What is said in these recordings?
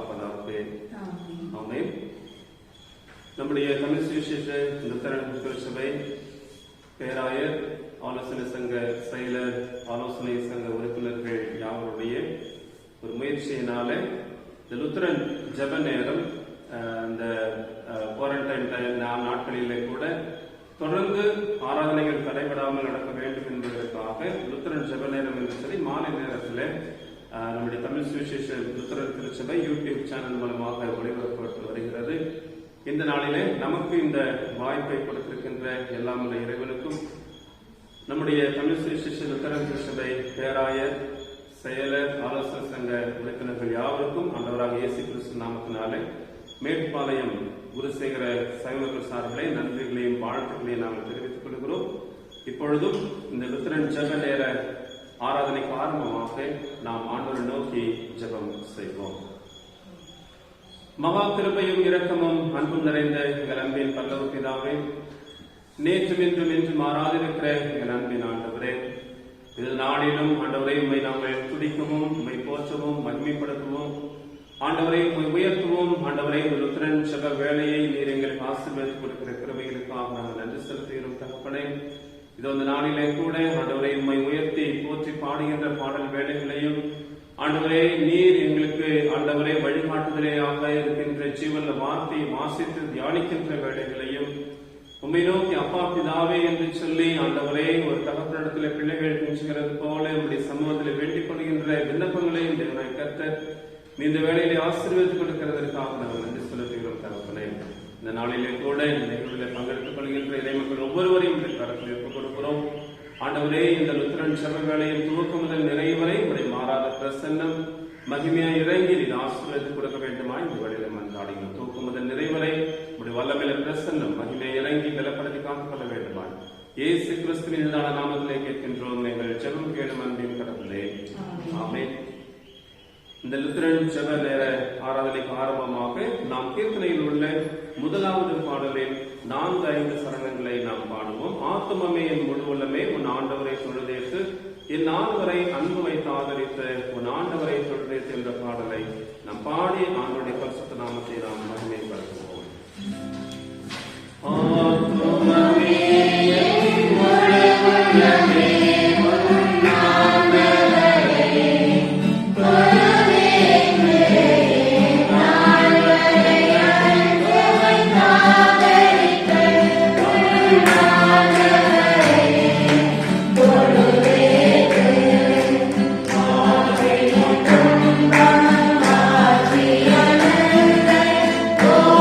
காப்பதாகவே. ஆமென். நம்முடைய தமிழ் சுவிசேஷ லுத்தரன் திருச்சபை பேராயர், ஆலோசனை சங்க செயலர், ஆலோசனை சங்க உறுப்பினர்கள் யாவருடைய ஒரு முயற்சியினால இந்த லுத்தரன் ஜெப நேரம் இந்த குவாரண்டைன் நாட்களிலே கூட தொடர்ந்து ஆராதனைகள் தடைபடாமல் நடக்க வேண்டும் என்பதற்காக லுத்தரன் ஜெப நேரம் என்று சொல்லி மாலை நேரத்தில் நம்முடைய தமிழ் சுவிசேஷ லுத்தரன் திருச்சபை யூடியூப் சேனல் மூலமாக ஒளிபரப்பப்பட்டு வருகிறது. இந்த நாளிலே நமக்கு இந்த வாய்ப்பை கொடுத்திருக்கின்ற எல்லாம் உள்ள இறைவனுக்கும், நம்முடைய தமிழ் சுவிசேஷ லுத்தரன் திருச்சபை பேராயர், செயலர், ஆலோசனை சங்க உறுப்பினர்கள் யாவருக்கும் ஆண்டவராக இயேசு கிறிஸ்து நாமத்தினாலே மேற்பாளையம் குருசேகர சைவர்கள் சார்பிலே நன்றிகளையும் வாழ்த்துக்களையும் நாங்கள் தெரிவித்துக் கொள்கிறோம். இப்பொழுதும் இந்த லுத்தரன் ஜெப நேர ஆராதனைக்கு ஆரம்பமாக நாம் ஆண்டவரை நோக்கி ஜெபம் செய்வோம். மகா கிருபையும் இரக்கமும் அன்பும் நிறைந்த எங்கள் அன்பின் பல்லவ பிதாவே, நேற்றும் இன்றும் என்று மாறாதிருக்கிற எங்கள் அன்பின் ஆண்டவரே, இது நாளிலும் ஆண்டவரை உண்மை நாங்கள் துதிக்கவும், உண்மை போற்றவும், மகிமைப்படுத்தவும், ஆண்டவரை உண்மை உயர்த்துவோம். ஆண்டவரை லுத்தரன் ஜெப வேலையை நீர் எங்களுக்கு ஆசீர்வதித்துக் கொடுக்கிற கிருபைகளுக்காக நாங்கள் நன்றி செலுத்துகிறோம் தகப்பனே. இது அந்த நாளிலே கூட ஆண்டவரை உண்மை உயர்த்தி போற்றி பாடுகின்ற பாடல் வேலைகளையும், ஆண்டவரே நீர் எங்களுக்கு ஆண்டவரே வழிகாட்டுதலையாக இருக்கின்ற ஜீவன வார்த்தையை வாசித்து தியானிக்கின்ற வேலைகளையும், உண்மை நோக்கி அப்பா பிதாவே என்று சொல்லி ஆண்டவரே ஒரு தகப்பனிடத்தில் பிள்ளைகள் கெஞ்சுகிறது போல உங்களுடைய சமூகத்தில் வேண்டிக் கொள்கின்ற விண்ணப்பங்களையும் தேவனை கர்த்தர் இந்த வேலையிலே ஆசீர்வதித்துக் கொடுக்கிறதற்காக நாங்கள் நன்றி செலுத்துகிறோம் தகப்பனே. இந்த நாளிலே கூட இந்த நிகழ்வில் பங்கெடுத்துக் கொள்கின்ற இறைமக்கள் ஒவ்வொருவரையும் கருத்தில் ஒப்புக் கொடுக்கிறோம். ஆண்டவரே, இந்த லுத்தரன் ஜெப வேளையில் துவக்கம் முதல் நிறைவரை உடைய மாறாத பிரசன்னம் மகிமையாய் இறங்கி இது ஆசீர்வதித்துக் கொடுக்க வேண்டுமா இந்த வேளையில மன்றாடுகிறோம். துவக்கம் முதல் நிறைவரை உடைய வல்லமையில பிரசன்னம் மகிமையை இறங்கி பலப்படுத்தி காத்துக்கொள்ள வேண்டுமா இயேசு கிறிஸ்துவின் நாமத்திலே கேட்கின்றோம் எங்கள் ஜெபம் கேளும் அன்பின் கடவுளே. ஆமென். இந்த லுத்தரன் ஜெப நேர ஆராதனைக்கு ஆரம்பமாக நாம் கீர்த்தனையில் உள்ள முதலாவது பாடலில் 4-5 சரணங்களை நாம் பாடுவோம். ஆத்துமமே என் முழு உள்ளமே உன் ஆண்டவரை தொழுதேத்து, என் ஆண்டவரை அன்பு வைத்து ஆதரித்த உன் ஆண்டவரை தொழுதேத்து என்ற பாடலை நாம் பாடி ஆண்டவருடைய பரிசுத்த நாமத்தை நாம் மகிமைப்படுத்துவோம். ஆத்துமமே என் முழு உள்ளமே Oh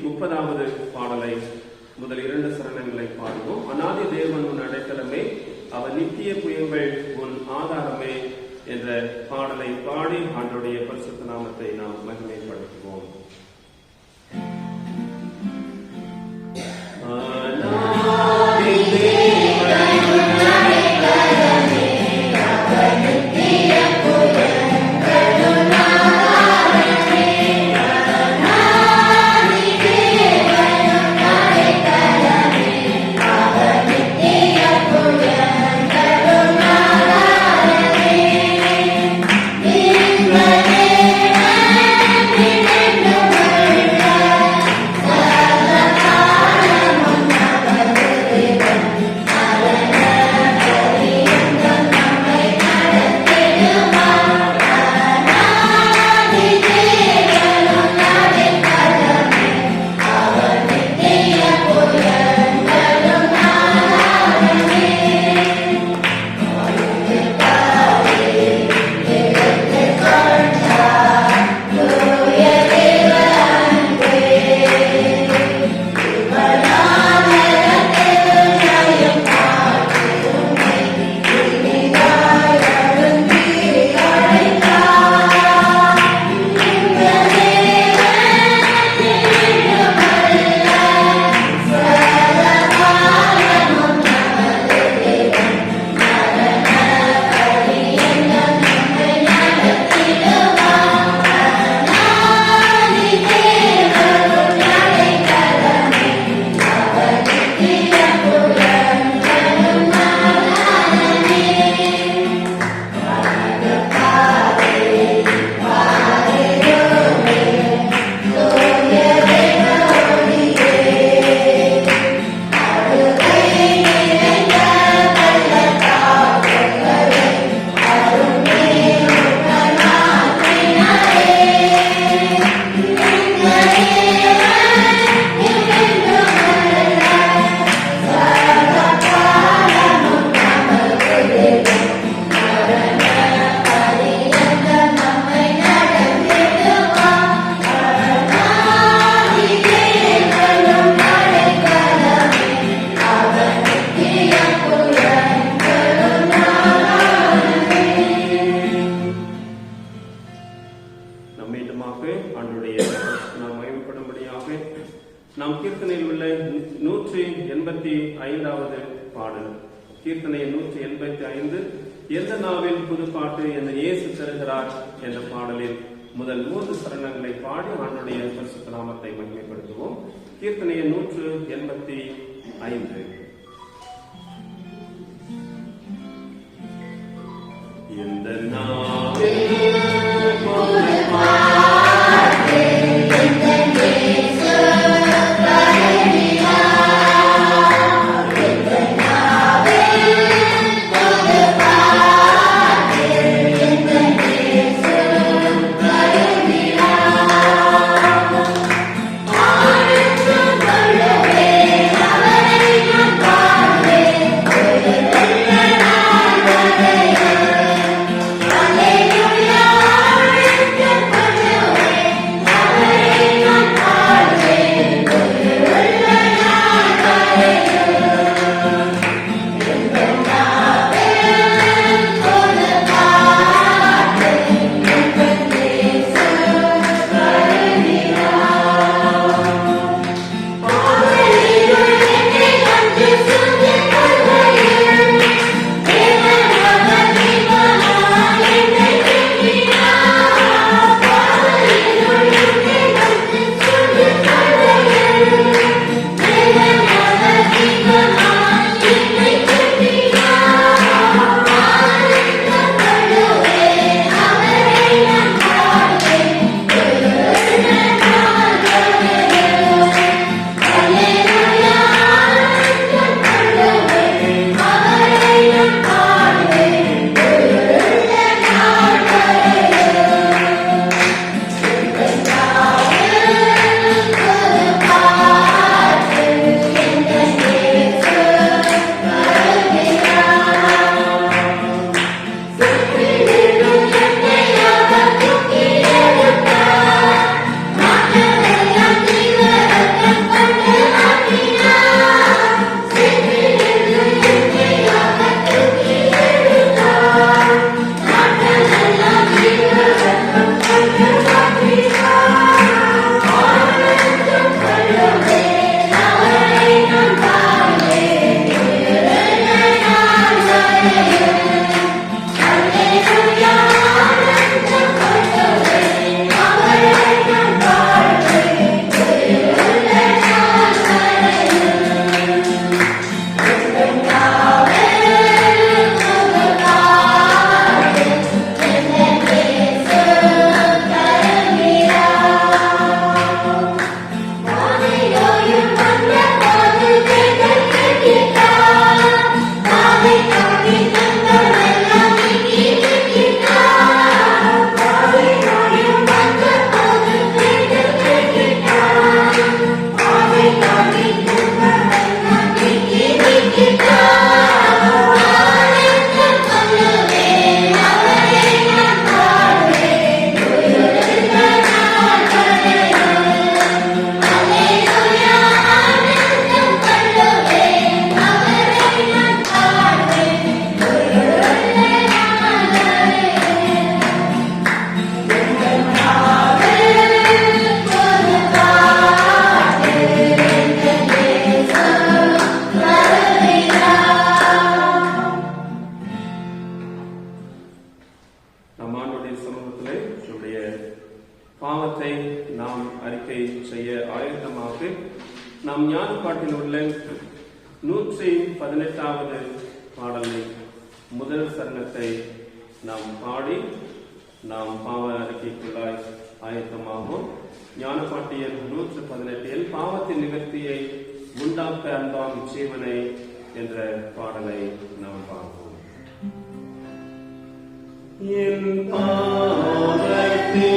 30வது பாடலை முதல் 2 சரணங்களை பாடுவோம். அநாதி தேவன் உன் அடைக்கலமே, அவர் நித்திய புயங்கள் உன் ஆதாரமே என்ற பாடலை பாடி ஆண்டவருடைய பரிசுத்த நாமத்தை நாம் மகிமைப்படுத்துவோம். நாம் கீர்த்தனையில் உள்ள 185வது பாடல், கீர்த்தனை 185, எந்த நாவில் புதுப்பாட்டு என்ற இயேசு தருகிறார் என்ற பாடலில் முதல் 3 சரணங்களை பாடி ஆண்டவருடைய பரிசுத்த நாமத்தை மகிமைப்படுத்துவோம். கீர்த்தனை 185. எந்த நாவில் புதுப்பாட்டு அவரை நிமித்தமாக நாம் ஞானப்பாட்டில் உள்ள 118வது பாடலை முதல் சரணத்தை நாம் பாடி நாம் பாவ அறிக்கைக்குள்ளாய் ஆயத்தமாகும். ஞானப்பாட்டியல் 118 பாவத்தின் நிவர்த்தியை உண்டாக்க அன்பாம் ஜீவனை என்ற பாடலை நாம் பார்ப்போம். என் பாவத்தின்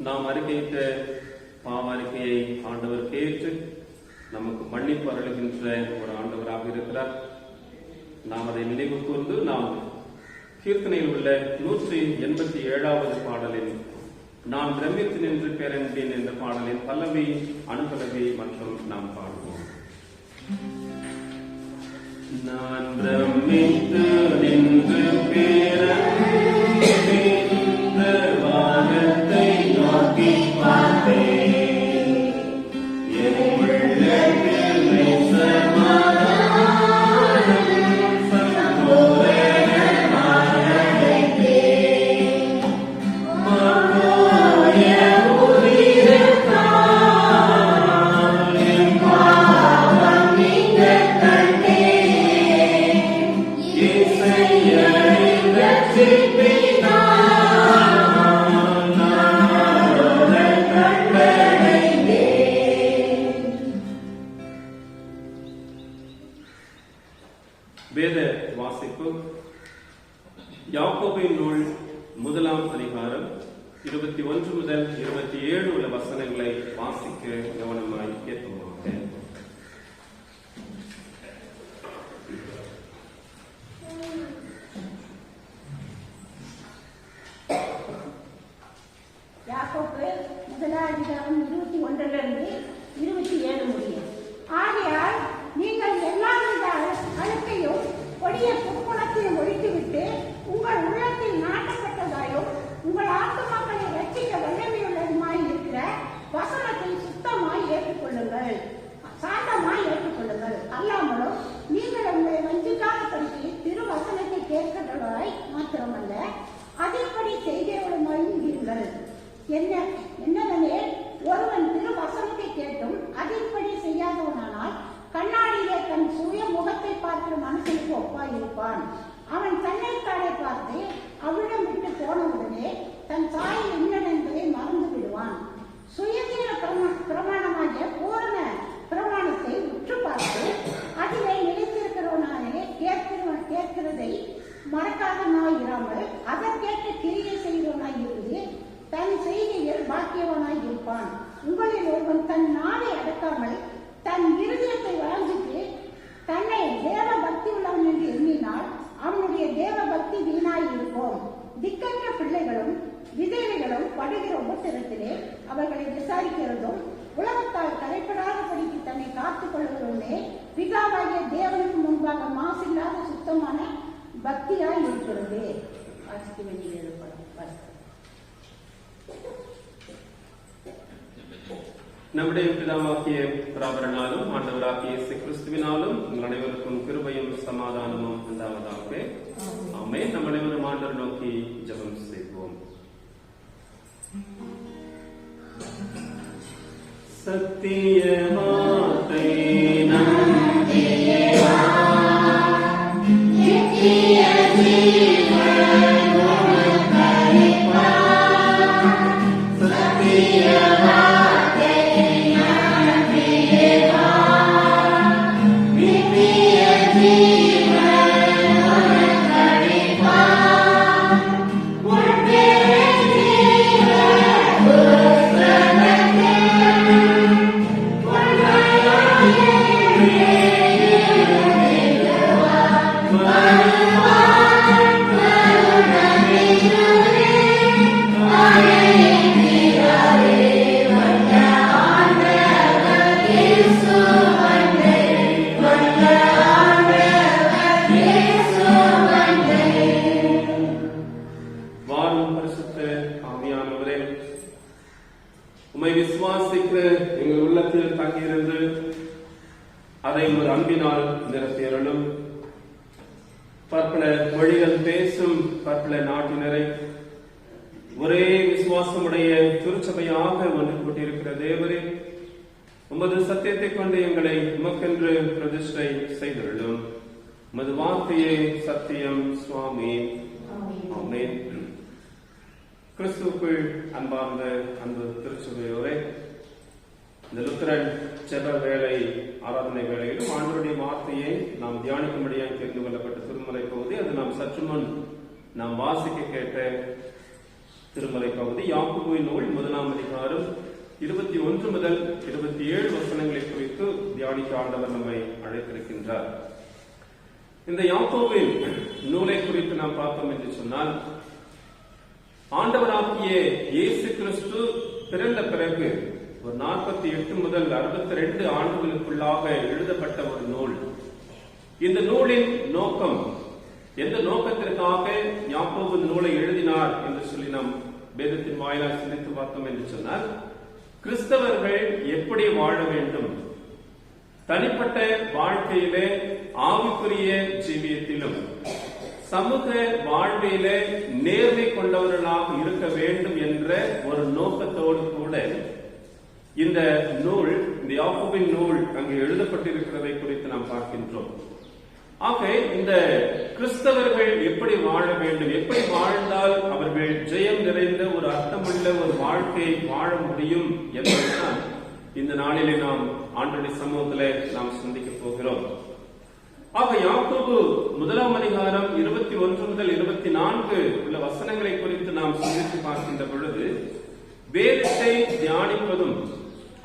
நாம் அறிக்கையிட்ட பாவ அறிக்கையை ஆண்டவர் கேட்டு நமக்கு மன்னிப்பு அருளுகின்ற ஒரு ஆண்டவராக இருக்கிறார். நாம் அதை நினைவு கூர்ந்து நாம் கீர்த்தனையில் உள்ள 187வது பாடலில் நான் பிரமித்து நின்று பேரன்பேன் என்ற பாடலின் பல்லவி, அனுபலவி மற்றும் நாம் பாடுவோம். நான் பிரமித்து நின்று வானத்தை நோக்கி பார்த்தேன். யாக்கோபின் நூல் 1ஆம் அதிகாரம் 21 முதல் 27 உள்ள வசனங்களை வாசிக்க கவனமாய் கேட்போமாக. யாக்கோபு 1ஆம் அதிகாரம் 21 27 முடியும். ஆகையால் நீங்கள் எல்லாவித அழுக்கையும் கொடிய துர்க்குணத்தையும் ஒழித்துவிட்டு உங்கள் உள்ளத்தில் நாட்டப்பட்டதாயும் உங்கள் ஆத்துமாக்களை ரட்சிக்க வல்லமையுள்ளதுமாய் இருக்கிற வசனத்தை சுத்தமாய் ஏற்றுக்கொள்ளுங்கள், சாந்தமாய் ஏற்றுக்கொள்ளுங்கள். அல்லாமலும் நீங்கள் உங்களை வஞ்சிக்காதபடிக்கு திருவசனத்தை கேட்கிறவர்களாய் மாத்திரமல்ல, அதன்படி செய்கிறவர்களுமாயும் இருங்கள். என்னவெனில், ஒருவன் திருவசனத்தை கேட்டும் அதன்படி செய்யாதவனானால் கண்ணாடியிலே தன் சுய முகத்தை பார்க்கிற மனுஷனுக்கு ஒப்பாயிருப்பான். அவன் தன்னைத்தானே பார்த்து அவ்விடம் விட்டு போனவுடனே தன் சாயல் என்னவென்பதை மறந்து விடுவான். சுயதீன பிரமாணமாகிய பூரண பிரமாணத்தை உற்று பார்த்து அதிலே நிலைத்திருக்கிறவனாலே கேட்கிறதை மறக்காதவனாய் இராமல் அதற்கேற்ற கிரியை செய்கிறவனாய் இருந்து தன் செய்கையில் பாக்கியவனாய் இருப்பான். உங்களில் ஒருவன் தன் நாவை அடக்காமல் தன் இருதயத்தை வளர்ந்துட்டு தன்னை தேவ பக்தி உள்ளவன் என்று எண்ணினால் அவனுடைய தேவ பக்தி வீணாய் இருக்கும். திக்கற்ற பிள்ளைகளும் விதவைகளும் படுகிற உபத்திரத்திலே அவர்களை விசாரிக்கிறதும் உலகத்தால் கரைப்படாதபடிக்கு தன்னை காத்துக் கொள்வதுமே பிதாவாகிய தேவனுக்கு முன்பாக மாசில்லாத சுத்தமான பக்தியாய் இருக்கிறது. வாசிக்க வேண்டிய நம்முடைய பிதாவாகிய பிராபரனாலும் ஆண்டவராகிய இயேசு கிறிஸ்துவினாலும் உங்கள் அனைவருக்கும் கிருபையும் சமாதானமும் உண்டாவதாக. ஆமென். நம் அனைவரும் ஆண்டவர் நோக்கி ஜெபம் செய்வோம். சத்திய வார்த்தை உம்மை விசுவாசிக்கிற எங்கள் உள்ளத்தில் தங்கியிருந்து அதை ஒரு அன்பினால் நிரப்பியறலும். பற்பல மொழிகள் பேசும் பற்பல நாட்டினரை ஒரே விசுவாசமுடைய திருச்சபையாக ஒன்று கூட்டியிருக்கிற தேவரே, உமது சத்தியத்தை கொண்டு எங்களை உமக்கென்று பிரதிஷ்டை செய்தருளும். உமது வார்த்தையே சத்தியம் சுவாமி. ஆமென். கிறிஸ்துவுக்குள் அன்பார்ந்த அன்பு திருச்சபையோரே, இந்த லுத்தரன் ஜெப வேளை ஆராதனை வேளையிலும் ஆண்டவருடைய வார்த்தையை நாம் தியானிக்கும்படியாக தெரிந்து கொள்ளப்பட்ட திருமலை பகுதி, அது நாம் சற்று முன் நாம் வாசிக்க கேட்ட திருமலை பகுதி யாக்கோபின் நூல் 1ஆம் அதிகாரம் 21 முதல் 27 வசனங்களை குறித்து தியானிக்க ஆண்டவர் நம்மை அழைத்திருக்கின்றார். இந்த யாக்கோபின் நூலை குறித்து நாம் பார்த்தோம் என்று சொன்னால், ஆண்டவராகிய இயேசு கிறிஸ்து பிறந்த பிறகு ஒரு 48 முதல் 62 ஆண்டுகளுக்குள்ளாக எழுதப்பட்ட ஒரு நூல். இந்த நூலின் நோக்கம், எந்த நோக்கத்திற்காக யாக்கோபு நூலை எழுதினார் என்று சொல்லி நாம் வேதத்தின் வாயிலாக சிந்தித்து பார்த்தோம் என்று சொன்னால், கிறிஸ்தவர்கள் எப்படி வாழ வேண்டும், தனிப்பட்ட வாழ்க்கையிலே ஆவிக்குரிய ஜீவியத்திலும் சமூக வாழ்விலே நேர்மை கொண்டவர்களாக இருக்க வேண்டும் என்ற ஒரு நோக்கத்தோடு கூட இந்த நூல், இந்த யாக்கோபின் நூல் அங்கு எழுதப்பட்டிருக்கிறதை குறித்து நாம் பார்க்கின்றோம். ஆக இந்த கிறிஸ்தவர்கள் எப்படி வாழ வேண்டும், எப்படி வாழ்ந்தால் அவர்கள் ஜெயம் நிறைந்த ஒரு அர்த்தமுள்ள ஒரு வாழ்க்கையை வாழ முடியும் என்பதுதான் இந்த நாளிலே நாம் ஆண்டவருடைய சமூகத்திலே நாம் சிந்திக்க போகிறோம். ஆக யாக்கோபு 1ஆம் அதிகாரம் 21 முதல் 24 உள்ள வசனங்களை குறித்து நாம் சிந்தித்து பார்க்கின்ற பொழுது வேதத்தை தியானிப்பதும்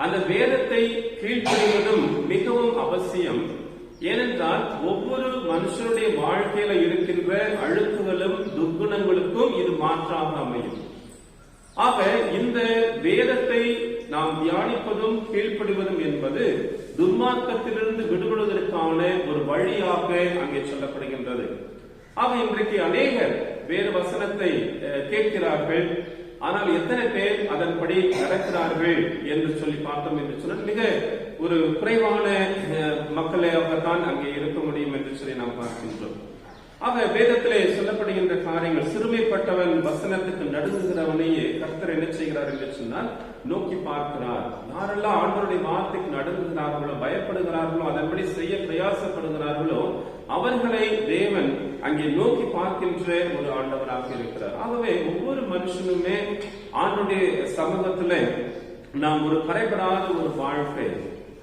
அந்த வேதத்தை கீழ்ப்படிவதும் மிகவும் அவசியம். ஏனென்றால் ஒவ்வொரு மனுஷனுடைய வாழ்க்கையில இருக்கின்ற அழுக்குகளும் துர்குணங்களுக்கும் இது மாற்றாக அமையும். ஆக இந்த வேதத்தை நாம் தியானிப்பதும் கீழ்ப்படிவதும் என்பது துன்மார்க்கத்திலிருந்து விடுபடுவதற்கான ஒரு வழியாக அங்கே சொல்லப்படுகின்றது. ஆக இன்றைக்கு அநேகர் வேறு வசனத்தை கேட்கிறார்கள், ஆனால் எத்தனை பேர் அதன்படி நடக்கிறார்கள் என்று சொல்லி பார்த்தோம் என்று சொன்னால் மிக ஒரு குறைவான மக்களாகத்தான் அங்கே இருக்க முடியும் என்று சொல்லி நாம் பார்க்கின்றோம். ஆக வேதத்திலே சொல்லப்படுகின்ற காரியங்கள், சிறுமைப்பட்டவன் வசனத்துக்கு நடுங்குகிறவனையே கர்த்தர் என்ன செய்கிறார் என்று சொன்னால் நோக்கி பார்க்கிறார். யாரெல்லாம் ஆண்டவருடைய வார்த்தைக்கு நடுங்குகிறார்களோ, பயப்படுகிறார்களோ, அதன்படி செய்ய பிரயாசப்படுகிறார்களோ அவர்களை தேவன் அங்கே நோக்கி பார்க்கின்ற ஒரு ஆண்டவராக இருக்கிறார். ஆகவே ஒவ்வொரு மனுஷனுமே ஆண்டுடைய சமூகத்துல நாம் ஒரு கரைபடாத ஒரு வாழ்க்கை,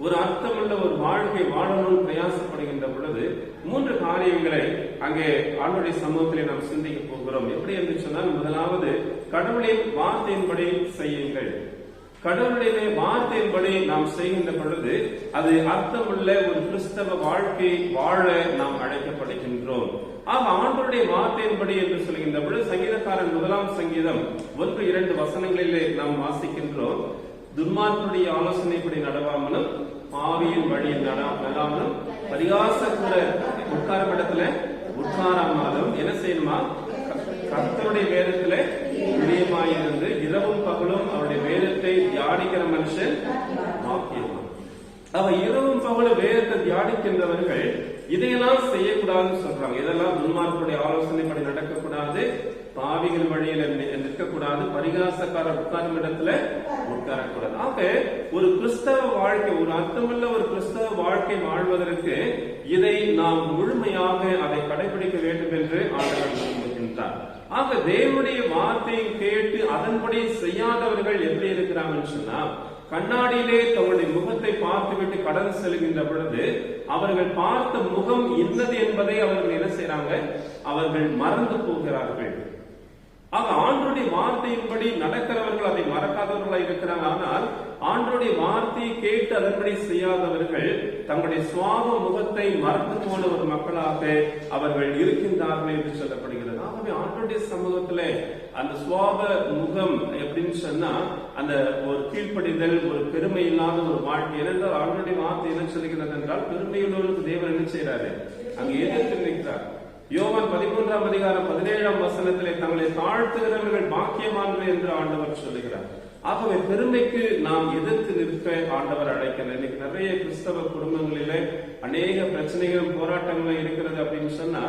ஒரு அர்த்தமுள்ள ஒரு வாழ்க்கை வாழணும் பிரயாசப்படுகின்ற பொழுது 3 காரியங்களை அங்கே ஆண்டுடைய சமூகத்திலே நாம் சிந்திக்க போகிறோம். எப்படி என்று சொன்னால், முதலாவது கடவுளின் வார்த்தையின்படி செய்யுங்கள். கடவுளுடைய வார்த்தையின்படி நாம் செய்கின்ற பொழுது அது அர்த்தமுள்ள ஒரு கிறிஸ்தவ வாழ்க்கை வாழ நாம் அழைக்கப்படுகின்றோம். ஆக ஆண்டவருடைய வார்த்தையின்படி என்று சொல்கின்ற பொழுது சங்கீதக்காரன் 1ஆம் சங்கீதம் 1-2 வசனங்களிலே நாம் வாசிக்கின்றோம். துன்மார்க்கனுடைய ஆலோசனைப்படி நடவாமலும் பாவியின் வழியில் நடாமலும் பரிகாசக்கூட உட்காரும் இடத்துல உட்காராமலும் என்ன செய்யணுமா? கர்த்தருடைய வேதத்துல பிரியமாயிருந்து இரவும் பகலும் அவருடைய வேதத்தை தியானிக்கிற மனுஷன் பாக்கியவான். அவ இரவும் பகலும் வேதத்தை தியானிக்கின்றவர்கள் இதையெல்லாம் செய்யக்கூடாதுன்னு சொல்றாங்க. இதெல்லாம் துன்மார்க்கனுடைய ஆலோசனைப்படி நடக்கக்கூடாது, பாவிகள் வழியில நிற்கக்கூடாது, பரிகாசக்கார உட்காரும் இடத்துல உட்காரக்கூடாது. ஆக ஒரு கிறிஸ்தவ வாழ்க்கை, ஒரு அர்த்தமுள்ள ஒரு கிறிஸ்தவ வாழ்க்கை வாழ்வதற்கு இதை நாம் முழுமையாக அதை கடைபிடிக்க வேண்டும் என்று ஆண்டவர் விரும்புகின்றார். ஆக தேவனுடைய வார்த்தையை கேட்டு அதன்படி செய்யாதவர்கள் எப்படி இருக்கிறாங்கன்னு சொன்னா, கண்ணாடியிலே தங்களுடைய முகத்தை பார்த்துவிட்டு கடந்து செல்கின்ற பொழுது அவர்கள் பார்த்த முகம் இன்னது என்பதை அவர்கள் என்ன செய்யறாங்க? அவர்கள் மறந்து போகிறார்கள். ஆக ஆண்டவருடைய வார்த்தையின்படி நடக்கிறவர்கள் அதை மறக்காதவர்களாக இருக்கிறாங்க. ஆனால் ஆண்டவருடைய வார்த்தையை கேட்டு அதன்படி செய்யாதவர்கள் தங்களுடைய சுவாப முகத்தை மறந்து போன ஒரு மக்களாக அவர்கள் இருக்கின்றார்கள் என்று சொல்லப்படுகிறது. ஆகவே ஆண்டவருடைய சமூகத்திலே அந்த சுவாப முகம் எப்படின்னு சொன்னா, அந்த ஒரு கீழ்ப்படிதல், ஒரு பெருமை இல்லாத ஒரு வாழ்க்கை. ஏனென்றால் ஆண்டவருடைய வார்த்தை என்ன சொல்லுகிறது என்றால், பெருமையுள்ளவருக்கு தேவன் என்ன செய்யறாரு? அங்கு எதிர்த்து நிற்கிறார். யோவான் 13ஆம் அதிகாரம் 17ஆம் வசனத்திலே தங்களை தாழ்த்துகிறவர்கள் பாக்கியவான்கள் என்று ஆண்டவர் சொல்லுகிறார். ஆகவே பெருமைக்கு நாம் எதிர்த்து நிற்க ஆண்டவர் அழைக்கிறார். இன்னைக்கு நிறைய கிறிஸ்தவ குடும்பங்களிலே அநேக பிரச்சனைகளும் போராட்டங்களும் இருக்கிறது அப்படின்னு சொன்னா,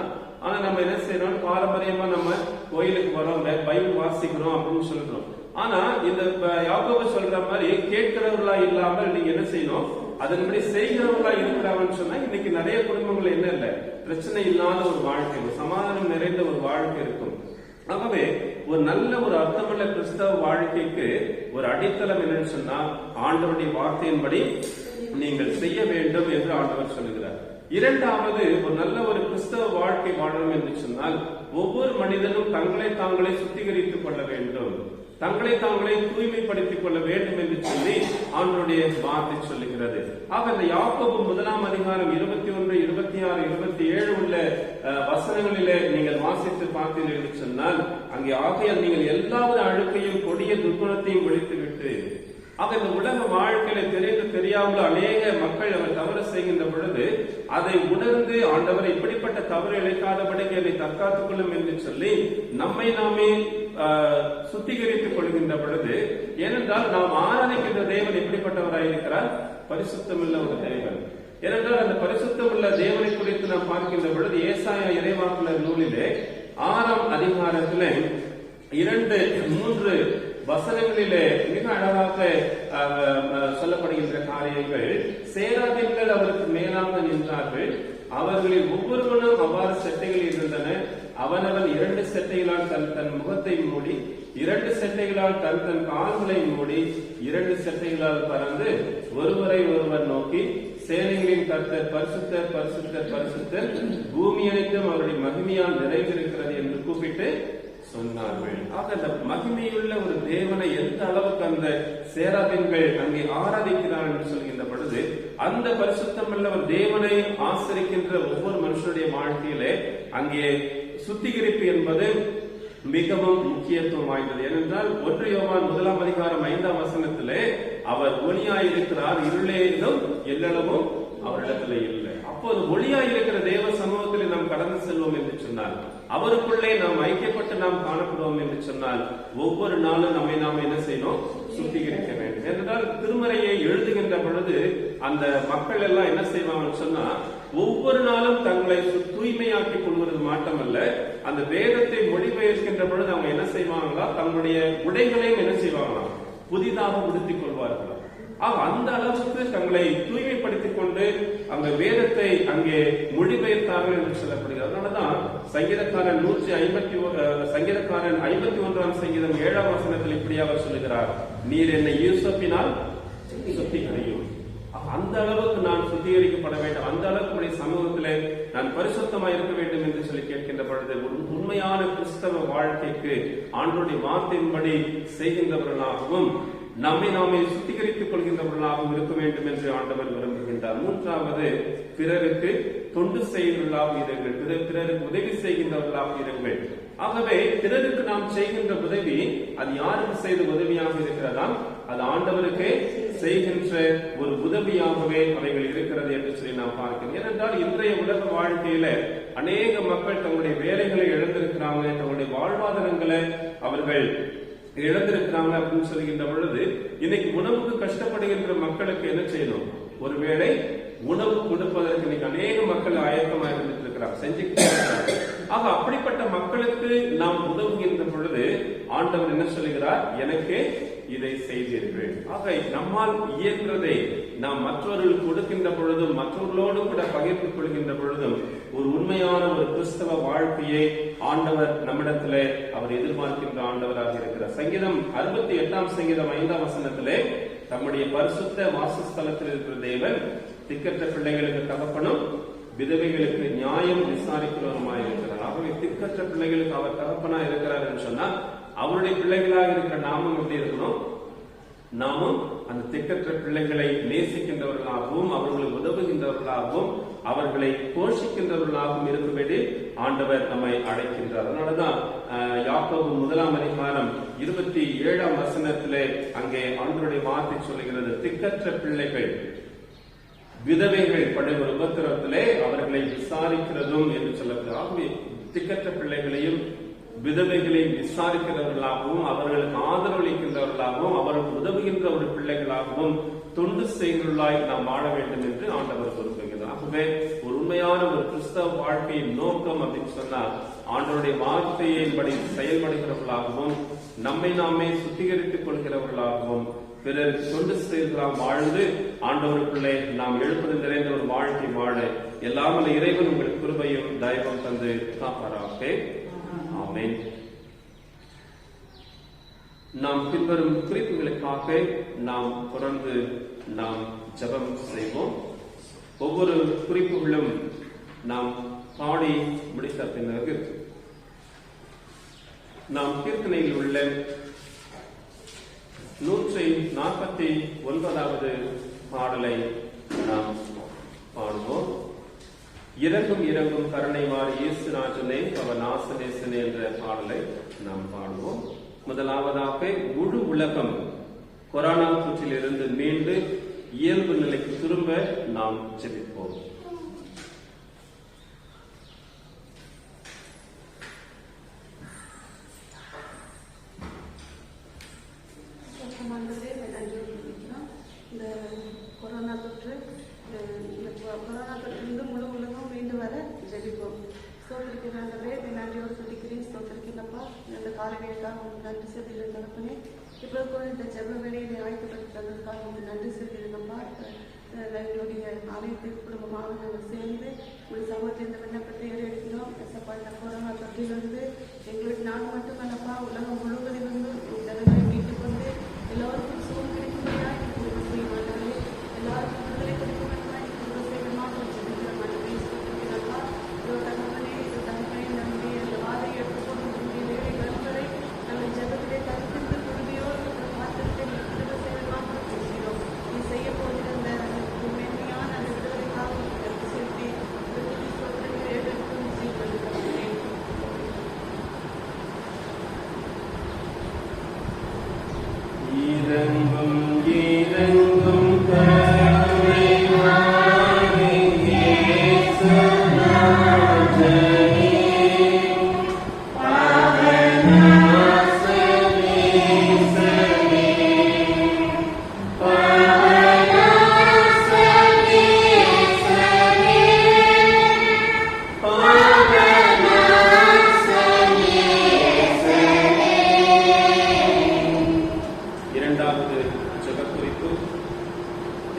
ஆனா நம்ம என்ன செய்யறோம்? பாரம்பரியமா நம்ம கோயிலுக்கு வரோம், பைபிள் வாசிக்கிறோம் அப்படின்னு சொல்றோம். ஆனா இந்த யாக்கோபு சொல்ற மாதிரி கேட்கிறவர்களா இல்லாமல் நீங்க என்ன செய்யணும்? அதன்படி செய்கிறவர்களா இருக்கிறாங்கன்னு சொன்னா இன்னைக்கு நிறைய குடும்பங்கள் என்ன இல்ல, பிரச்சனை இல்லாத ஒரு வாழ்க்கை, ஒரு சமாதானம் நிறைந்த ஒரு வாழ்க்கை இருக்கும். ஆகவே ஒரு நல்ல ஒரு அர்த்தமுள்ள கிறிஸ்தவ வாழ்க்கைக்கு ஒரு அடித்தளம் என்னன்னு சொன்னா, ஆண்டவருடைய வார்த்தையின்படி நீங்கள் செய்ய வேண்டும் என்று ஆண்டவர் சொல்லுகிறார். இரண்டாவது, ஒரு நல்ல ஒரு கிறிஸ்தவ வாழ்க்கை வாழணும் என்று சொன்னால் ஒவ்வொரு மனிதனும் தங்களை தாங்களே சுத்திகரித்துக் கொள்ள வேண்டும், தங்களை தாங்களே தூய்மைப்படுத்திக் கொள்ள வேண்டும் என்று சொல்லி ஆண்டவருடைய வார்த்தை சொல்லுகிறது. ஆக இந்த யாக்கோபு 1ஆம் அதிகாரம் 21, 26, 27 உள்ள வசனங்களிலே நீங்கள் வாசித்து பார்த்தீர்கள் என்று சொன்னால், அங்கே ஆகையால் நீங்கள் எல்லாவது அழுக்கையும் கொடிய துர்குணத்தையும் ஒழித்துவிட்டு, ஆக இந்த உலக வாழ்க்கையில தெரிந்து தெரியாமல் அநேக மக்கள் அவர் தவறு செய்கின்ற பொழுது அதை உணர்ந்து ஆண்டவரை இப்படிப்பட்ட தவறு இழைக்காதபடிக்கு என்னை தற்காத்துக் கொள்ளும் என்று சொல்லி நம்மை நாமே சுத்திகரித்துக் கொள்கின்ற பொழுது, ஏனென்றால் நாம் ஆராதிக்கின்ற தேவன் எப்படிப்பட்டவராயிருக்கிறார்? பரிசுத்தமுள்ள ஒரு தேவன். ஏனென்றால் அந்த பரிசுத்தமுள்ள தேவனை குறித்து நாம் பார்க்கின்ற பொழுது ஏசாயா இறைவாக்குனர் நூலிலே 6ஆம் அதிகாரத்திலே 2-3 வசனங்களிலே மிக அழகாக சொல்லப்படுகின்ற காரியங்கள். சேராதீன்கள் அவருக்கு மேலாக நின்றார்கள், அவர்களில் ஒவ்வொருவனும் அவ்வாறு செட்டைகள் இருந்தன, அவனவன் 2 செட்டைகளால் தன் முகத்தை மூடி 2 செட்டைகளால் தன் கால்களை மூடி 2 செட்டைகளால் பறந்து ஒருவரை ஒருவர் நோக்கி, சேனைகளின் கர்த்தர் பரிசுத்தர் பரிசுத்தர் பரிசுத்தர், பூமி அனைத்தும் அவருடைய மகிமையால் நிறைந்திருக்கிறது என்று கூப்பிட்டு சொன்னார்கள். ஆக அந்த மகிமையுள்ள ஒரு தேவனை எந்த அளவுக்கு அந்த சேராபீன்கள் அங்கே ஆராதிக்கிறார் என்று சொல்கின்ற பொழுது, அந்த பரிசுத்தமுள்ள ஒரு தேவனை ஆசரிக்கின்ற ஒவ்வொரு மனுஷனுடைய வாழ்க்கையிலே அங்கே சுத்திகரிப்பு என்பது மிகவும் முக்கியத்துவம் வாய்ந்தது. ஏனென்றால் 1 யோவான் 1 அதிகாரம் 5ஆம் வசனத்திலே அவர் ஒளியாயிருக்கிறார், இருளேதும் எல்லளவும் அவரிடத்திலே இல்லை. அப்போது ஒளியாயிருக்கிற தேவ சமூகத்திலே நாம் கடந்து செல்வோம் என்று சொன்னால், அவருக்குள்ளே நாம் ஐக்கியப்பட்டு நாம் காணப்படுவோம் என்று சொன்னால், ஒவ்வொரு நாளும் நம்மை நாம் என்ன செய்யணும்? சுத்திகரிக்க வேண்டும். ஏனென்றால் திருமறையை எழுதுகின்ற பொழுது அந்த மக்கள் எல்லாம் என்ன செய்வாங்கன்னு சொன்னா, ஒவ்வொரு நாளும் தங்களை தூய்மையாக்கிக் கொள்வது மாற்றமல்ல, அந்த வேதத்தை மொழிபெயர்க்கின்ற பொழுது அவங்க என்ன செய்வாங்களா, தங்களுடைய உடைகளையும் என்ன செய்வாங்களா, புதிதாக உடுத்திக் கொள்வார்களா. அந்த அளவுக்கு தங்களை தூய்மைப்படுத்திக் கொண்டு அந்த வேதத்தை அங்கே மொழிபெயர்த்தார்கள் என்று சொல்லப்படுகிறது. அதனாலதான் சங்கீதக்காரன் 51ஆம் சங்கீதம் 7ஆம் வசனத்தில் இப்படி அவர் சொல்லுகிறார், நீர் என்னை யூசப்பினால் சுத்திகரியும். அந்த அளவுக்கு நான் சுத்திகரிக்கப்பட வேண்டும், அந்த அளவுக்கு சமூகத்திலே நான் பரிசுத்தமாக இருக்க வேண்டும் என்று சொல்லி கேட்கின்ற பொழுது, உண்மையான கிறிஸ்தவ வாழ்க்கைக்கு ஆண்டவருடைய வார்த்தையின்படி செய்கின்றவர்களாகவும் நம்மை நாமே சுத்திகரித்துக் கொள்கின்றவர்களாகவும் இருக்க வேண்டும் என்று ஆண்டவர் விரும்புகின்றார். 3வது, பிறருக்கு தொண்டு செய்கின்றவர்களாக இருங்கள், பிறருக்கு உதவி செய்கின்றவர்களாக இருங்கள். ஆகவே பிறருக்கு நாம் செய்கின்ற உதவி அது யாருக்கு செய்த உதவியாக இருக்கிறதா? அது ஆண்டவருக்கே செய்கின்ற ஒரு உதவியாகவே அவைகள் இருக்கிறது என்று சொல்லி நாம் பார்க்கிறோம். ஏனென்றால் இன்றைய உலக வாழ்க்கையில அநேக மக்கள் தங்களுடைய வேலைகளை இழந்திருக்கிறாங்க, தங்களுடைய வாழ்வாதாரங்களை அவர்கள் இழந்திருக்கிறாங்க அப்படின்னு சொல்கின்ற பொழுது, இன்னைக்கு உணவுக்கு கஷ்டப்படுகின்ற மக்களுக்கு என்ன செய்யணும்? ஒருவேளை உணவு கொடுப்பதற்கு இன்னைக்கு அநேக மக்கள் ஆயத்தமா இருந்துட்டு இருக்கிறாங்க, செஞ்சுக்கிட்டு இருக்கிறாங்க. ஆக அப்படிப்பட்ட மக்களுக்கு நாம் உதவுகின்ற பொழுது ஆண்டவர் என்ன சொல்லுகிறார்? எனக்கு இதை செய்தீர்கள். ஆக நம்மால் இயன்றதை நாம் மற்றவர்களுக்கு கொடுக்கின்ற பொழுதும் மற்றவர்களோடு கூட பகிர்ந்து கொள்கின்ற பொழுதும் ஒரு உண்மையான ஒரு கிறிஸ்தவ வாழ்க்கையை ஆண்டவர் நம்மிடத்திலே அவர் எதிர்பார்க்கின்ற ஆண்டவராக இருக்கிறார். சங்கீதம் 68ஆம் சங்கீதம் 5ஆம் வசனத்திலே, தம்முடைய பரிசுத்த வாசஸ்தலத்தில் இருக்கிற தேவன் திக்கற்ற பிள்ளைகளுக்கு தகப்பனும் விதவைகளுக்கு நியாயம் விசாரிக்கிறவருமாய் இருக்கிறார். ஆகவே திக்கற்ற பிள்ளைகளுக்கு அவர் தகப்பனா இருக்கிறார் என்று சொன்னா, அவருடைய பிள்ளைகளாக இருக்கிற நாமும் எப்படி இருக்கணும்? நாமும் அந்த திக்கற்ற பிள்ளைகளை நேசிக்கின்றவர்களாகவும் அவர்களுக்கு உதவுகின்றவர்களாகவும் அவர்களை போஷிக்கின்றவர்களாகவும் இருக்கும்படி ஆண்டவர் நம்மை அழைக்கின்றார். அதனாலதான் யாக்கோபு 1ஆம் அதிகாரம் 27ஆம் வசனத்திலே அங்கே ஆண்டவருடைய வார்த்தை சொல்லுகிறது, திக்கற்ற பிள்ளைகள் விதவைகள் படுகிற உபத்திரத்திலே அவர்களை விசாரிக்கிறதும் என்று சொல்லப்படுகிறது. ஆகவே திக்கற்ற பிள்ளைகளையும் விதவைகளை விசாரிக்கிறவர்களாகவும் அவர்களுக்கு ஆதரவளிக்கின்றவர்களாகவும் அவர்களுக்கு உதவுகின்ற ஒரு பிள்ளைகளாகவும் தொண்டு செய்கிறவர்களாய் நாம் வாழ வேண்டும் என்று ஆண்டவர் குறிப்பிடுகிறார். ஆகவே ஒரு உண்மையான ஒரு கிறிஸ்தவ வாழ்க்கையின் நோக்கம் அப்படின்னு சொன்னால், ஆண்டவருடைய வார்த்தையின்படி செயல்படுகிறவர்களாகவும் நம்மை நாமே சுத்திகரித்துக் கொள்கிறவர்களாகவும் பிறருக்கு தொண்டு செய்தலாம் வாழ்ந்து ஆண்டவருக்குள்ளே நாம் எழுப்பது நிறைந்த ஒரு வாழ்க்கை வாழ எல்லாம் இறைவன் உங்கள் கிருபையும் தயவும் தந்து காப்பாராக. ஆமென். நாம் பின்வரும் குறிப்புகளுக்காக நாம் தொடர்ந்து நாம் ஜெபம் செய்வோம். ஒவ்வொரு குறிப்புகளும் நாம் பாடி முடித்த பின்னருக்கு நாம் கீர்த்தனையில் உள்ள 149வது பாடலை நாம் பாடுவோம். இறங்கும் இறங்கும் கருணை மாறி இயேசு ராஜனே அவர் நாசனேசனே என்ற பாடலை நாம் பாடுவோம். முதலாவதாக முழு உலகம் கொரோனா தொற்றிலிருந்து மீண்டு இயல்பு நிலைக்கு திரும்ப நாம் ஜெபிப்போம். இந்த கொரோனா தொற்றிலிருந்து முழு உலகம் மீண்டு வர ஜெபிப்போம். ஸ்தோத்திரிக்கிறாண்டவே நன்றியோடு துதிக்கிறேன். ஸ்தோத்திரிக்கிறப்பா இந்த காலவேளைக்காக உங்களுக்கு நன்றி செலுத்துகிறேன் தகப்பனே. இப்போ கூட இந்த ஜெப வேலையை ஆயத்தப்படுத்தி தந்ததுக்காக உங்களுக்கு நன்றி செலுத்துகிறேன்ப்பா. எங்களுடைய ஆலயத்திற்கு குடும்பமாக நாங்கள் சேர்ந்து ஒரு சமூகத்தில் இந்த விண்ணப்பத்தை ஏறெடுக்கிறோம். இந்த கொரோனா தொற்றிலிருந்து எங்களுக்கு நாங்கள் மட்டுமல்லப்பா உலகம் முழுவதிலிருந்து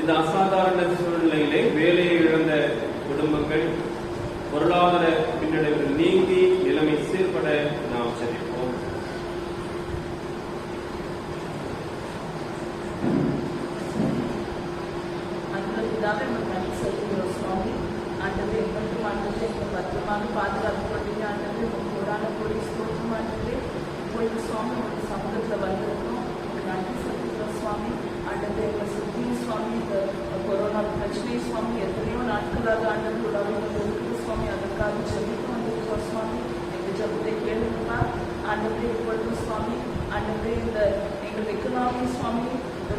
இந்த அசாதாரண சூழ்நிலையிலே வேலையை இழந்த குடும்பங்கள் பொருளாதார பின்னடைவுகள் நீங்கி நிலைமை சீர்பட நாம் செல்வோம். ஆண்டவரே எங்களுக்கும் ஆண்டவரே எங்கள் பத்திரமாக பாதுகாப்பு கொண்டீங்க. ஆண்டவரே கோடான கோடி ஸ்தோத்திரம் ஆண்டவரே. இப்பொழுது சுவாமி உங்கள் சமூகத்தில் வந்திருக்கோம். நன்றி செலுத்துகிறோம் சுவாமி. ஆண்டவரே எங்களை சுற்றியும் சுவாமி இந்த கொரோனா பிரச்சனை சுவாமி எத்தனையோ நாட்களாக ஆண்டவர் உலகம் இருக்குது சுவாமி. அதற்காக ஜெபித்து வந்திருக்கிறோம் சுவாமி. எங்கள் ஜபத்தை கேளுங்கப்பா ஆண்டவரே. இப்பொழுது சுவாமி ஆண்டவரே இந்த எங்கள் எக்கனாமி சுவாமி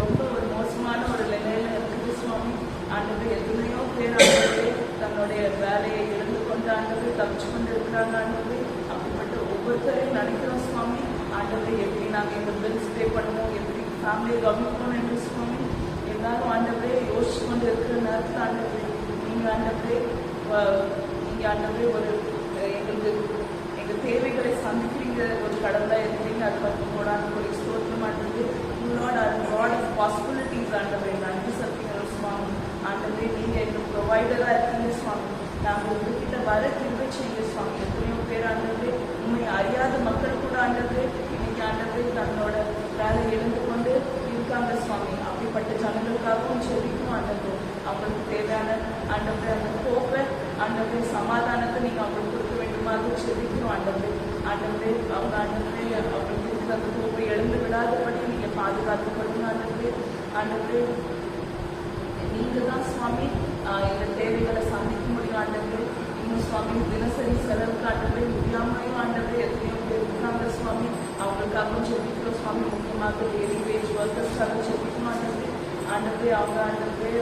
ரொம்ப ஒரு மோசமான ஒரு நிலையில இருக்குது சுவாமி. ஆண்டவரே எத்தனையோ பேர் ஆண்டவரே தன்னுடைய வேலையை இழந்து கொண்டு ஆண்டவரே தப்பிச்சு கொண்டு இருக்கிறாங்க ஆண்டவரே. அப்படிப்பட்ட ஒவ்வொருத்தரையும் நினைக்கிறோம் சுவாமி. ஆண்டவரே எப்படி நாங்கள் எங்கள் பில்ஸ் பே பண்ணுவோம், எப்படி ஃபேமிலியை கவனிக்கணும் என்று சுவாமி எல்லாரும் ஆண்டவரே யோசிச்சு கொண்டு இருக்கிற நேரத்தில் ஆண்டவரே நீங்கள் ஆண்டவரே ஒரு எங்களுக்கு எங்கள் தேவைகளை சந்திக்கிறீங்க ஒரு கடவுளாக இருக்கிறீங்க. அது பற்றி போடாத ஒரு ஸ்தோத்திரம் ஆண்டவரே. உங்களோட God of possibilities ஆண்டவரே நன்றி செலுத்துகிறோம் சுவாமி. ஆண்டவரே நீங்கள் எங்களுக்கு ப்ரொவைடராக இருக்கீங்க சுவாமி. நாங்கள் உங்ககிட்ட வர கிருபை செய்யுங்க சுவாமி. எத்தனையோ பேர் ஆண்டவரே உண்மை அறியாத மக்கள் கூட ஆண்டவரே இன்னைக்கு ஆண்டவரே தன்னோட வேலை இழந்து கொண்டு இருக்காங்க சுவாமி. அப்படிப்பட்ட ஜனங்களுக்காகவும் ஜெபிக்கும் ஆண்டவரே. அவங்களுக்கு தேவையான ஆண்டவரே அந்த கோப்பை ஆண்டவரே சமாதானத்தை நீங்கள் அவங்களுக்கு கொடுக்க வேண்டுமாக ஜெபிக்கிறோம் ஆண்டவரே. ஆண்டவரே அவங்க ஆண்டவரே அவங்களுக்கு இருக்கிற அந்த கோப்பை எழுந்து விடாதபடி நீங்கள் பாதுகாத்து கொள்ளுங்க ஆண்டவரே. ஆண்டவரே நீங்கள் தான் சுவாமி எங்கள் தேவைகளை சந்திக்க முடியும் ஆண்டவரே. இன்னும் சுவாமி தினசரி செலவுக்கு ஆண்டவரே முடியாமையும் ஆண்டவரே எத்தனையோ பேர் இருக்காங்க சுவாமி. அவங்களுக்காகவும் ஜெபிக்கிறோம் சுவாமி. முக்கியமாக டெய்லி வேஜ் ஒர்க்கர்ஸ்க்காக ஜெபிக்கணும் ஆண்டவரே. ஆண்டவரே அவங்க ஆண்டவரே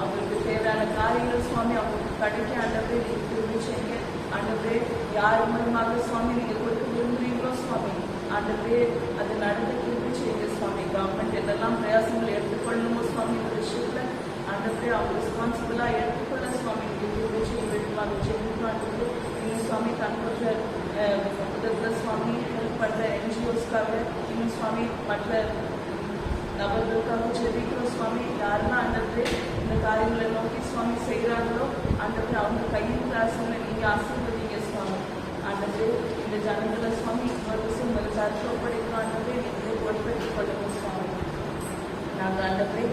அவங்களுக்கு தேவையான காரியங்கள் சுவாமி அவங்களுக்கு கிடைக்க ஆண்டவரே நீங்கள் தெரிவிச்சீங்க ஆண்டவரே. யார் மூலமாக சுவாமி நீங்கள் கொடுக்க விரும்புகிறீங்களோ சுவாமி ஆண்டவரே அது நடந்து தெரிவிச்சீங்க சுவாமி. கவர்மெண்ட் எதெல்லாம் பிரயாசங்களை எடுத்துக்கொள்ளணுமோ சுவாமி இந்த விஷயத்தில் ஆண்டவரே அவங்க ரெஸ்பான்சிபிளாக எடுத்துக்கொள்ள சுவாமி நீங்கள் தெரிவிச்சு வேண்டுமாக ஜெபிக்கணும். இன்னும் சுவாமி தன்னோட உதவுல சுவாமி ஹெல்ப் பண்ணுற NGOஸ்க்காக இன்னும் சுவாமி மற்ற நபர்களுக்காக ஜெபிக்கிறோம் சுவாமி. யாரெல்லாம் ஆண்டவரே இந்த காரியங்களை நோக்கி சுவாமி செய்கிறாங்களோ ஆண்டவரே அவங்க கையில் கிளாஸ்ல நீங்கள் ஆசீர்வதிங்க சுவாமி. ஆண்டவரே இந்த ஜனங்களை சுவாமி ஒரு விஷயம் உங்களுக்கு அர்த்தப்படுத்த ஆண்டவரே நீங்கள் பொறுப்பேற்றுக் கொள்ளுங்க சுவாமி. நாங்கள் ஆண்டவரே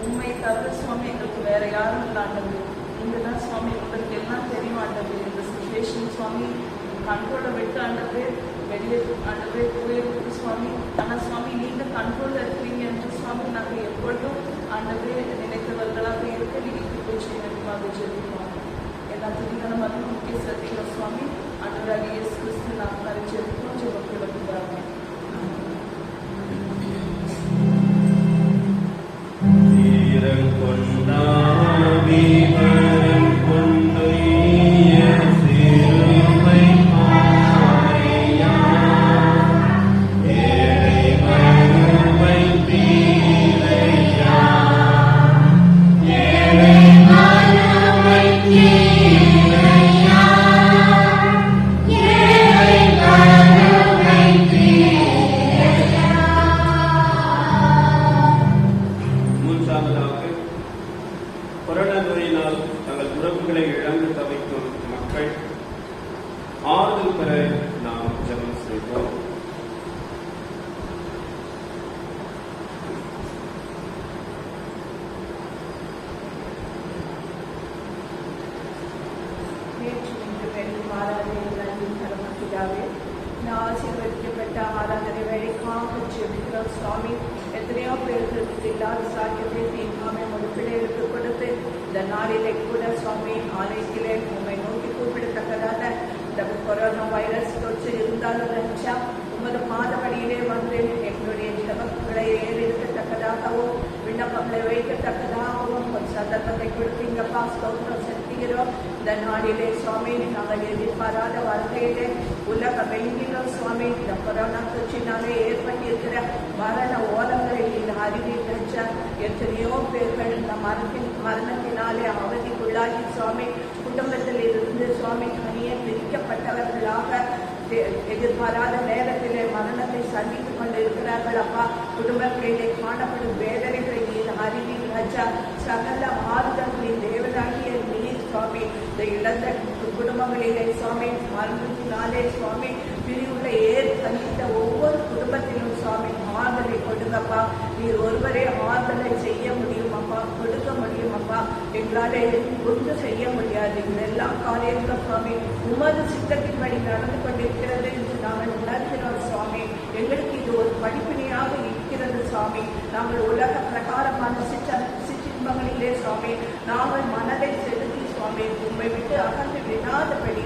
உண்மை தவிர சுவாமி எங்களுக்கு வேற யாரும் இல்லை ஆண்டவரே. நீங்கள் தான் சுவாமி உங்களுக்கு எல்லாம் தெரியும் ஆண்டவரே. இந்த சுச்சுவேஷன் சுவாமி கண்ட்ரோலை விட்டு ஆண்டவரே வெளியே ஆண்டவரே போயிருக்கு சுவாமி. ஆனால் சுவாமி நீங்கள் கண்ட்ரோலில் இருக்கிறீங்க என்று சுவாமி நாங்கள் எப்பொழுதும் ஆண்டவரே நினைத்தவர்களாக இருக்க நீங்கள் கிருபை செய்ய வேண்டுமாக ஜெபிக்கிறோம். எல்லாத்துக்கும் நம்ம வந்து முக்கிய ശ്രദ്ധിக்கிறோம் சுவாமி. ஆண்டவராக இயேசு கிறிஸ்து நாங்கள் ஜெபிக்கிறோம். ஜெபக்கிறாங்க கொரோனா நோயினால் தங்கள் உறவுகளை இழந்து தவிக்கும் மக்கள் ஆறுதல் பெற நாம் ஜெபம் செய்வோம். ஆசீர்வதிக்கப்பட்ட ஆராதனை வேலைக்காக ஜெபிக்கிறோம் சுவாமி. எத்தனையோ பேர்களுக்கு இல்லாத சாக்கியத்தை தீங்காமை ஒரு பிள்ளைகளுக்கு கொடுத்து இந்த நாளிலே கூட சுவாமி ஆலயத்திலே உண்மை நோக்கி கூப்பிடத்தக்கதாக இந்த கொரோனா வைரஸ் தொற்று இருந்தாலும் நினைச்சா உமது பாதபடியிலே வந்து எங்களுடைய ஜபங்களை ஏறிருக்கத்தக்கதாகவும் விண்ணப்பங்களை வைக்கத்தக்கதாகவும் ஒரு சந்தர்ப்பத்தை கொடுத்தீங்கப்பா. ஸ்தோத்திரம் செலுத்துகிறோம். இந்த நாளிலே சுவாமி நாங்கள் எதிர்பாராத வருகையிலே உலகம் எங்கிலும் சுவாமி இந்த கொரோனா தொற்றினாலே ஏற்பட்டிருக்கிற மரண ஓலங்களை இந்த அறிவியல் எத்தனையோ பேர்கள் இந்த மரணத்தினாலே அவதிக்குள்ளாகி சுவாமி குடும்பத்தில் இருந்து சுவாமி தனியே பிரிக்கப்பட்டவர்களாக எதிர்பாராத நேரத்திலே மரணத்தை சந்தித்துக் கொண்டு இருக்கிறார்கள் அப்பா. குடும்பங்களிலே காணப்படும் வேதனைகளை இந்த அறிவியல் ராஜா, சகல ஆறுதல்களின் தேவனாகிய நீர் சுவாமி, இந்த இழந்த குடும்பங்களிலே சுவாமி, மரணத்தினாலே சுவாமி பிரிவுள்ள சந்தித்த ஒவ்வொரு குடும்பத்திலும் சுவாமி ஆறுதலை கொடுங்கப்பா. நீர் ஒருவரே ஆறுதலை செய்ய முடியும் அப்பா, கொடுக்க முடியும் அப்பா. எங்களாலே ஒன்று செய்ய முடியாது. இந்த எல்லா காரியங்களும் சுவாமி உமது சித்தத்தின்படி நடந்து கொண்டிருக்கிறது என்று நாங்கள் உணர்கிறோம் சுவாமி. எங்களுக்கு இது ஒரு படிப்பினையாக இருக்கிறது சுவாமி. நாங்கள் உலக பிரகாரமான சிற்றின்பங்களிலே சுவாமி நாங்கள் மனதை செலுத்தி சுவாமி உண்மை விட்டு அகன்று விடாதபடி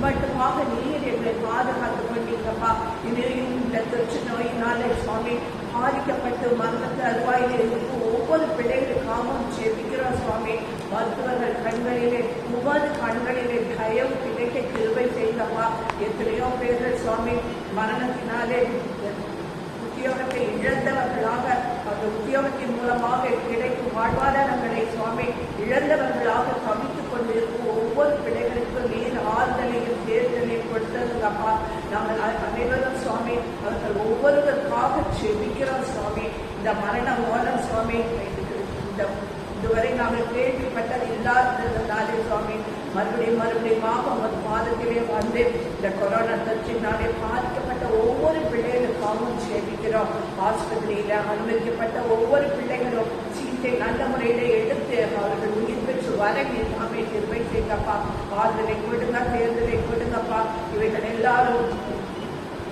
மட்டுமாக நீர் எங்களை பாதுகாத்துக் கொண்டீங்கப்பா. இந்த தொற்று நோயினாலே சுவாமி பாதிக்கப்பட்டு மரணத்து அருவாயில் இருக்கும் ஒவ்வொரு பிள்ளைகளுக்காகவும் ஜெபிக்கிறோம் சுவாமி. மருத்துவர்கள் கண்களிலே உமது கண்களிலே தயவு கிடைக்க கிருபை செய்தப்பா. எத்தனையோ பேர்கள் சுவாமி மரணத்தினாலே உத்தியோகத்தை இழந்தவர்களாக, அந்த உத்தியோகத்தின் மூலமாக கிடைக்கும் வாழ்வாதாரங்களை சுவாமி இழந்தவர்களாக தவித்துக் கொண்டிருக்கும் ஒவ்வொரு பிள்ளைகளுக்கும் நீர் ஆறுதலையும் தேர்தலையும் கொடுத்ததுங்கப்பா. நாங்கள் அனைவரும் சுவாமி அவர்கள் ஒவ்வொருவருக்காக ஜெபிக்கிறோம் சுவாமி. இந்த மரண ஓலம் சுவாமி இதுவரை நாங்கள் கேள்விப்பட்டது இல்லாததுனாலே சுவாமி மறுபடியுமாக உங்கள் பாதத்திலே வந்து இந்த கொரோனா தொற்றினாலே பாதிக்கப்பட்ட ஒவ்வொரு பிள்ளைகளுக்காகவும் ஜெபிக்கிறோம். ஆஸ்பத்திரியில அனுமதிக்கப்பட்ட ஒவ்வொரு பிள்ளைகளும் சிகிச்சை நல்ல முறையில எடுத்து அவர்கள் உயிர் பெற்று வர நாமே திருப்பை செய்யப்பா. ஆறுதலை கொடுங்க, தேர்தலை கொடுங்கப்பா. இவைகள் எல்லாரும்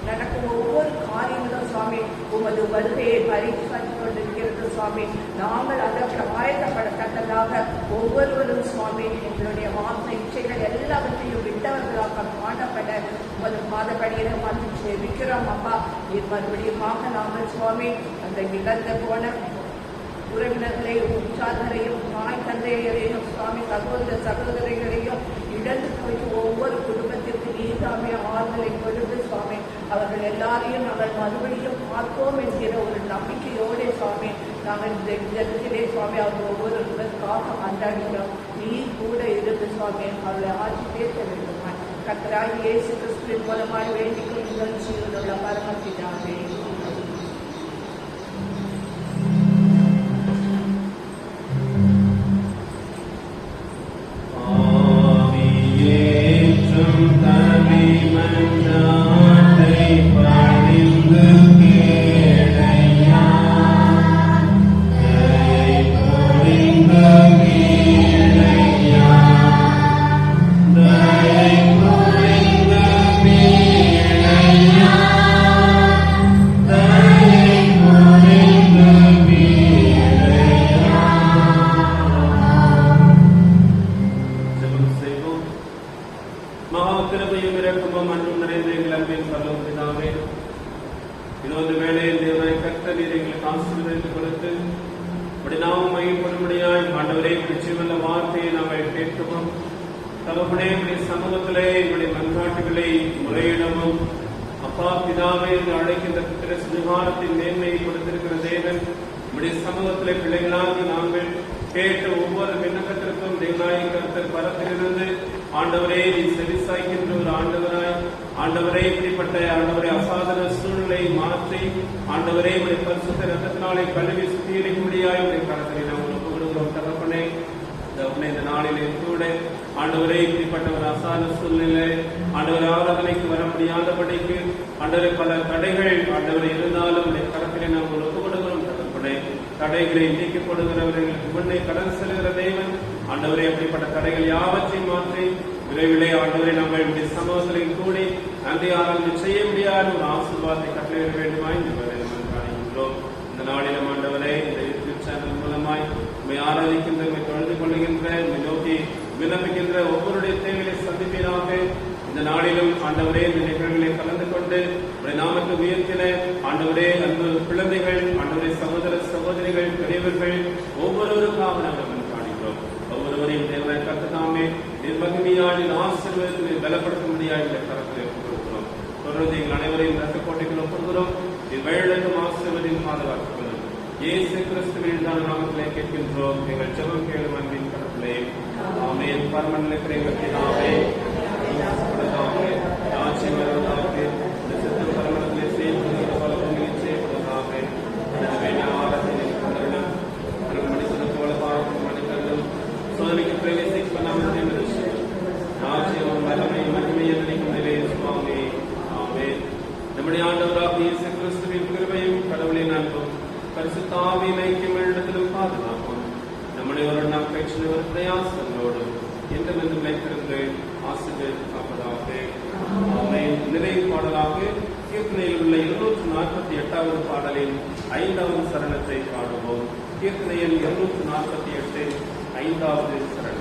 நடக்கும் ஒவ்வொரு காரியங்களும் சுவாமி உமது வருகையை பரிசு கொண்டிருக்கிறது சுவாமி. நாங்கள் அதற்கு ஆயத்தப்படத்தக்கதாக ஒவ்வொருவரும் சுவாமி எங்களுடைய மாற்ற இச்சைகள் எல்லாவற்றையும் விட்டவர்களாக காணப்பட உமது பாதப்படியில வந்து ஜெபிக்கிறோம் அப்பா. இது மறுபடியுமாக நாங்கள் சுவாமி அந்த இழந்த போன உறவினர்களையும் உற்சாகரையும் தாய் தந்தையரையும் சுவாமி சகோதர சகோதரிகளையும் இழந்து போய் ஒவ்வொரு குடும்பத்திற்கு நீதாமே ஆறுதலை கொடுத்து சுவாமி அவர்கள் எல்லாரையும் நாங்கள் மறுபடியும் பார்ப்போம் என்கிற ஒரு நம்பிக்கையோடு சுவாமி நாங்கள் இந்த இடத்திலே சுவாமி அவர் ஒவ்வொருவருக்காக கொண்டாடுகிறோம். நீ கூட இருந்து சுவாமி அவர்களை ஆட்சி பேச வேண்டுமா. கர்த்தராகிய இயேசு கிறிஸ்துவின் மூலமாய் வேண்டிக் நிகழ்ச்சியில் உள்ள பரமபிதாவே. சமூகத்திலே என்னுடைய மன்றாட்டுகளை முறையிடவும் அப்பா பிதாவே என்று அழைக்கின்ற விவகாரத்தின் மேன்மையை கொடுத்திருக்கிற தேவன் நம்முடைய சமூகத்திலே பிள்ளைகளாகி நாங்கள் கேட்ட ஒவ்வொரு விண்ணப்பத்திற்கும் தேவனாய் கர்த்தர் பரத்திலிருந்து ஆண்டவரே நீ செவிசாய்க்கின்ற ஒரு ஆண்டவரே இப்படிப்பட்ட ஆண்டவரை அசாதாரண சூழ்நிலையை மாற்றி ஆண்டவரே உடைய பரிசுத்த ரத்தத்தினாலே கழுவி சுத்திகரிக்கும்படியாய் உடைய கரத்திலே நாம் ஒப்பு கொடுக்கிறோம். தகப்பனே இந்த நாளிலே கூட ஆண்டவரே இப்படிப்பட்ட ஒரு அசாதாரண சூழ்நிலை ஆண்டவரை ஆராதனைக்கு வர முடியாதபடிக்கு ஆண்டவரை பல தடைகள் ஆண்டவரை இருந்தாலும் உடைய கரத்திலே நாம் ஒப்பு கொடுக்கிறோம். தகப்பனே தடைகளை நீக்கப்படுகிறவர்களுக்கு முன்னே கடன் செல்கிற தேவன் ஆண்டவரே அப்படிப்பட்ட தடைகள் யாவற்றையும் மாற்றி விரைவிலே ஆண்டவரை நம்மளுடைய சமூகத்திலையும் கூடி நன்றி ஆராதனை செய்ய முடியாத ஒரு ஆசீர்வாதத்தை கட்டளையிட வேண்டுமாய் காணுகின்றோம். இந்த நாளிலும் ஆண்டவரே இந்த யூடியூப் சேனல் மூலமாய் உண்மை ஆராதிக்கின்ற உண்மை தொழுது கொள்ளுகின்ற உண்மை நோக்கி விண்ணப்பிக்கின்ற ஒவ்வொருடைய தேவையை சந்திப்பீராக. இந்த நாளிலும் ஆண்டவரே இந்த நிகழ்வுகளை கலந்து கொண்டு உடைய நாமத்தை உயர்த்தின ஆண்டவரே அன்பு குழந்தைகள் ஆண்டவரே சகோதர சகோதரிகள் பெரியவர்கள் ஒவ்வொருவருக்காக நாங்கள் காணுகிறோம். ஒவ்வொருவரையும் தேவனை கற்றுக்காமே நிர்மகிமையாய் ஆசீர்வாதத்தை பலப்படுத்த முடியாது இந்த கரத்தில் கொடுக்கிறோம். தொடர்ந்து எங்கள் அனைவரையும் ரத்தக்கோட்டைகள் ஒப்புகிறோம். இவ்வழக்கும் ஆசீர்வதியும் பாதுகாத்துக் கொள்ளும். இயேசு கிறிஸ்துவின் நாமத்திலே கேட்கின்றோம். எங்கள் ஜெபம் கேளும் அன்பின் கடவுளே. ஆமென். பரமண்டலத்திலே எங்கள் பிதாவே, ராஜ்யம் வருவதாக, சித்தம் பரமண்டலத்திலே செய்யப்படுகிற பல பூமியில் செய்யப்படுவதாக. ஆராதனை மணிக்கு போல ஒரு பிரயாசங்களோடு என்றென்று வைத்திருந்து ஆசிரியர் காப்பதாக. ஆமென். நிறைவு பாடலாக கீர்த்தனையில் உள்ள 248வது பாடலின் 5வது சரணத்தை பாடுவோம். கீர்த்தனையில் 248 5வது சரணம்.